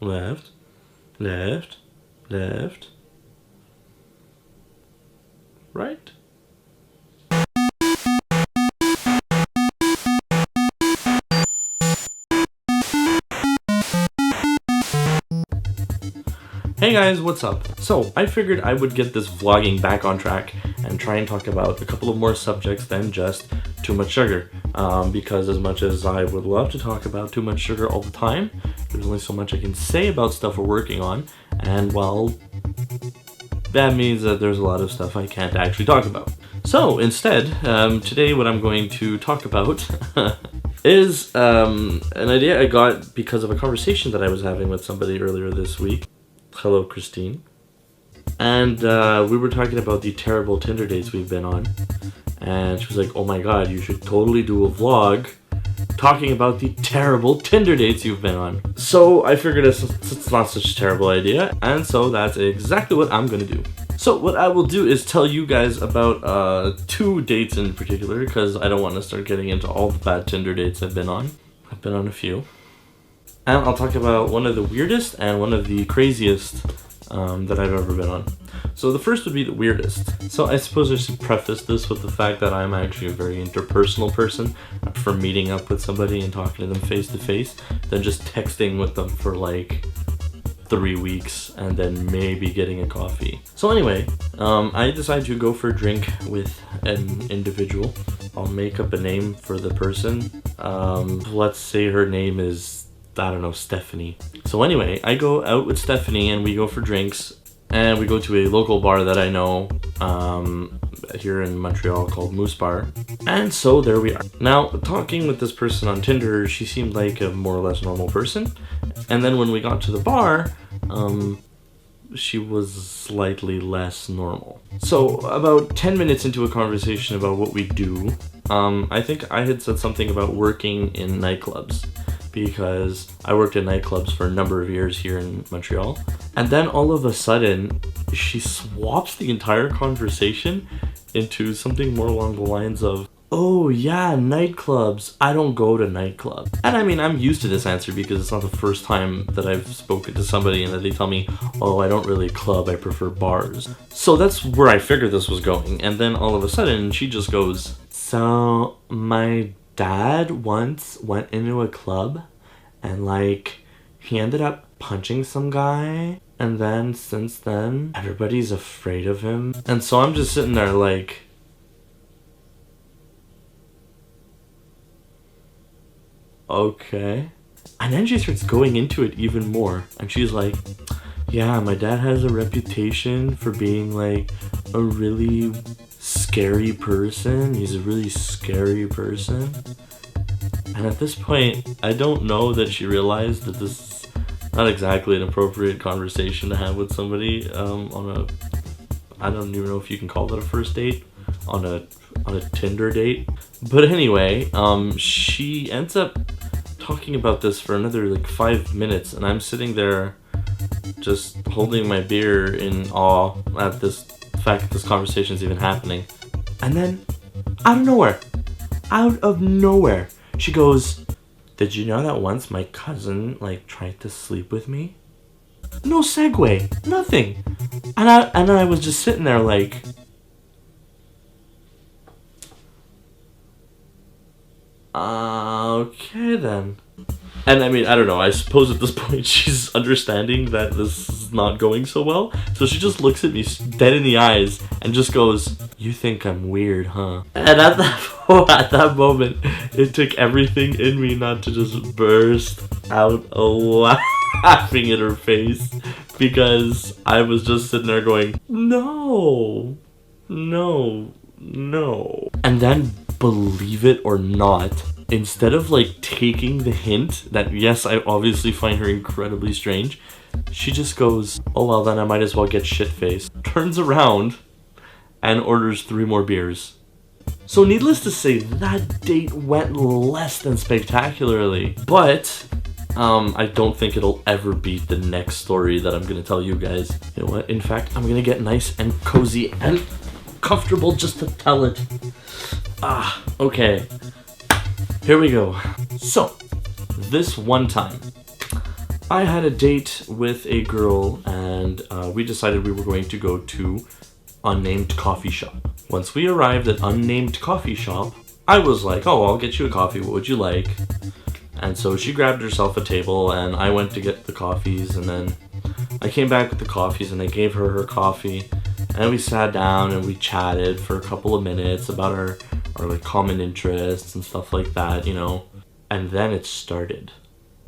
left, left, left, right. Hey guys, what's up? So, I figured I would get this vlogging back on track and try and talk about a couple of more subjects than just too much sugar. Because as much as I would love to talk about too much sugar all the time, there's only so much I can say about stuff we're working on, and well, that means that there's a lot of stuff I can't actually talk about. So, instead, today what I'm going to talk about is an idea I got because of a conversation that I was having with somebody earlier this week. Hello, Christine. And we were talking about the terrible Tinder dates we've been on. And she was like, oh my god, you should totally do a vlog talking about the terrible Tinder dates you've been on. So I figured it's not such a terrible idea. And so that's exactly what I'm going to do. So what I will do is tell you guys about 2 dates in particular, because I don't want to start getting into all the bad Tinder dates I've been on. I've been on a few. And I'll talk about one of the weirdest and one of the craziest that I've ever been on. So the first would be the weirdest. So I suppose I should preface this with the fact that I'm actually a very interpersonal person. I prefer meeting up with somebody and talking to them face to face than just texting with them for like 3 weeks and then maybe getting a coffee. So anyway, I decided to go for a drink with an individual. I'll make up a name for the person. Let's say her name is, I don't know, Stephanie. So anyway, I go out with Stephanie and we go for drinks, and we go to a local bar that I know here in Montreal called Moose Bar. And so there we are. Now, talking with this person on Tinder, she seemed like a more or less normal person. And then when we got to the bar, she was slightly less normal. So about 10 minutes into a conversation about what we do, I think I had said something about working in nightclubs, because I worked in nightclubs for a number of years here in Montreal. And then all of a sudden, she swaps the entire conversation into something more along the lines of, oh yeah, nightclubs, I don't go to nightclubs. And I mean, I'm used to this answer because it's not the first time that I've spoken to somebody and that they tell me, oh, I don't really club, I prefer bars. So that's where I figured this was going. And then all of a sudden, she just goes, so my dad once went into a club and like he ended up punching some guy, and then since then everybody's afraid of him. And so I'm just sitting there like, okay. And then she starts going into it even more, and she's like, yeah, my dad has a reputation for being like a really scary person. He's a really scary person. And at this point, I don't know that she realized that this is not exactly an appropriate conversation to have with somebody on a, I don't even know if you can call that a first date, on a Tinder date. But anyway, she ends up talking about this for another like 5 minutes, and I'm sitting there just holding my beer in awe at this fact that this conversation is even happening. And then, out of nowhere, she goes, did you know that once my cousin like tried to sleep with me? No segue, nothing. And I was just sitting there like, okay then. And I mean, I don't know, I suppose at this point she's understanding that this is not going so well. So she just looks at me dead in the eyes and just goes, you think I'm weird, huh? And at that moment, it took everything in me not to just burst out laughing at her face, because I was just sitting there going, no. And then, believe it or not, instead of like taking the hint that yes, I obviously find her incredibly strange, she just goes, oh well, then I might as well get shit-faced, turns around and orders 3 more beers. So needless to say, that date went less than spectacularly, but I don't think it'll ever beat the next story that I'm gonna tell you guys. You know what, in fact, I'm gonna get nice and cozy and comfortable just to tell it. Okay. Here we go. So, this one time, I had a date with a girl, and we decided we were going to go to unnamed coffee shop. Once we arrived at unnamed coffee shop, I was like, oh, I'll get you a coffee, what would you like? And so she grabbed herself a table, and I went to get the coffees, and then I came back with the coffees, and I gave her her coffee, and we sat down and we chatted for a couple of minutes about our like common interests and stuff like that, you know. And then it started.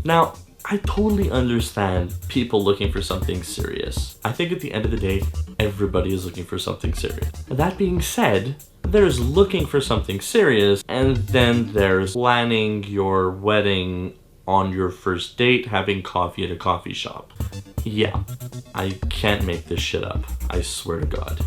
Now, I totally understand people looking for something serious. I think at the end of the day, everybody is looking for something serious. That being said, there's looking for something serious, and then there's planning your wedding on your first date, having coffee at a coffee shop. Yeah, I can't make this shit up. I swear to God.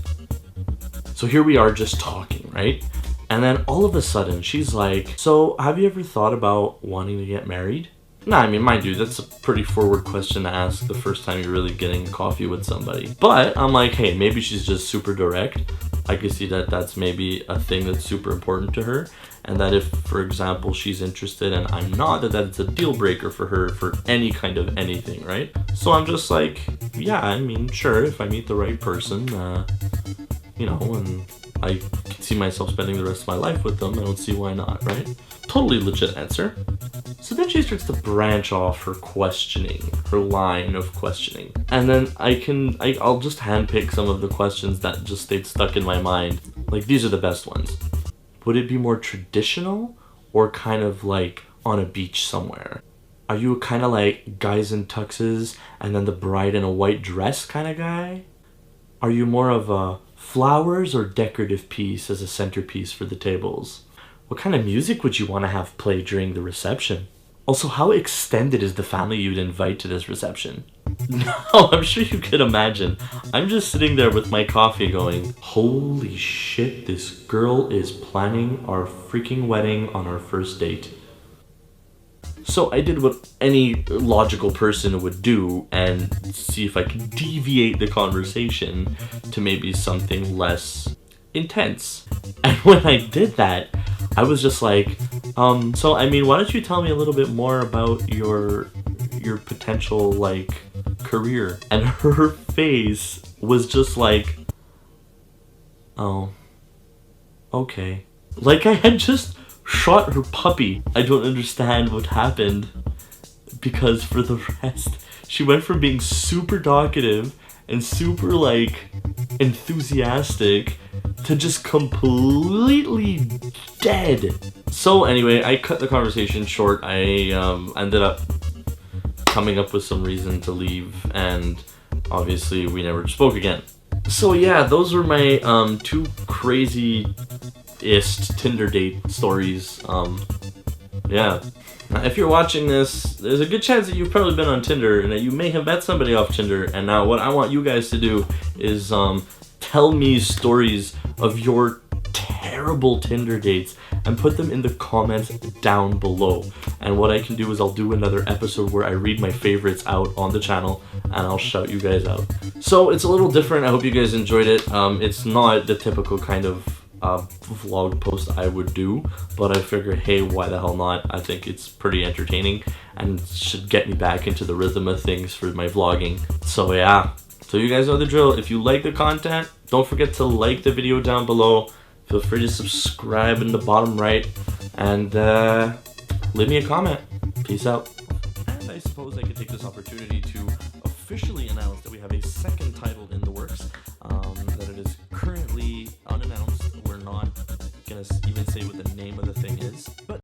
So here we are just talking, right? And then all of a sudden, she's like, so have you ever thought about wanting to get married? Nah, I mean, mind you, that's a pretty forward question to ask the first time you're really getting coffee with somebody. But I'm like, hey, maybe she's just super direct. I can see that that's maybe a thing that's super important to her. And that if, for example, she's interested and I'm not, that's a deal breaker for her for any kind of anything, right? So I'm just like, yeah, I mean, sure, if I meet the right person, you know, and I can see myself spending the rest of my life with them, I don't see why not, right? Totally legit answer. So then she starts to branch off her questioning, her line of questioning. And then I'll just handpick some of the questions that just stayed stuck in my mind. Like, these are the best ones. Would it be more traditional or kind of like on a beach somewhere? Are you kind of like guys in tuxes and then the bride in a white dress kind of guy? Are you more of a flowers or decorative piece as a centerpiece for the tables? What kind of music would you want to have play during the reception? Also, how extended is the family you'd invite to this reception? No, I'm sure you could imagine. I'm just sitting there with my coffee going, holy shit, this girl is planning our freaking wedding on our first date. So I did what any logical person would do and see if I could deviate the conversation to maybe something less intense. And when I did that, I was just like, so I mean, why don't you tell me a little bit more about your potential like career? And her face was just like, oh, okay. Like I had just shot her puppy. I don't understand what happened, because for the rest, she went from being super talkative and super like enthusiastic to just completely dead. So anyway, I cut the conversation short. I ended up coming up with some reason to leave, and obviously we never spoke again. So yeah, those were my two crazy-ist Tinder date stories. Yeah. Now, if you're watching this, there's a good chance that you've probably been on Tinder and that you may have met somebody off Tinder. And now what I want you guys to do is tell me stories of your terrible Tinder dates and put them in the comments down below. And what I can do is I'll do another episode where I read my favorites out on the channel and I'll shout you guys out. So it's a little different. I hope you guys enjoyed it. It's not the typical kind of vlog post I would do, but I figured, hey, why the hell not? I think it's pretty entertaining and should get me back into the rhythm of things for my vlogging. So yeah, so you guys know the drill. If you like the content, don't forget to like the video down below. Feel free to subscribe in the bottom right and leave me a comment. Peace out. And I suppose I could take this opportunity to officially announce that we have a second title in the works, that it is currently unannounced. We're not gonna even say what the name of the thing is, but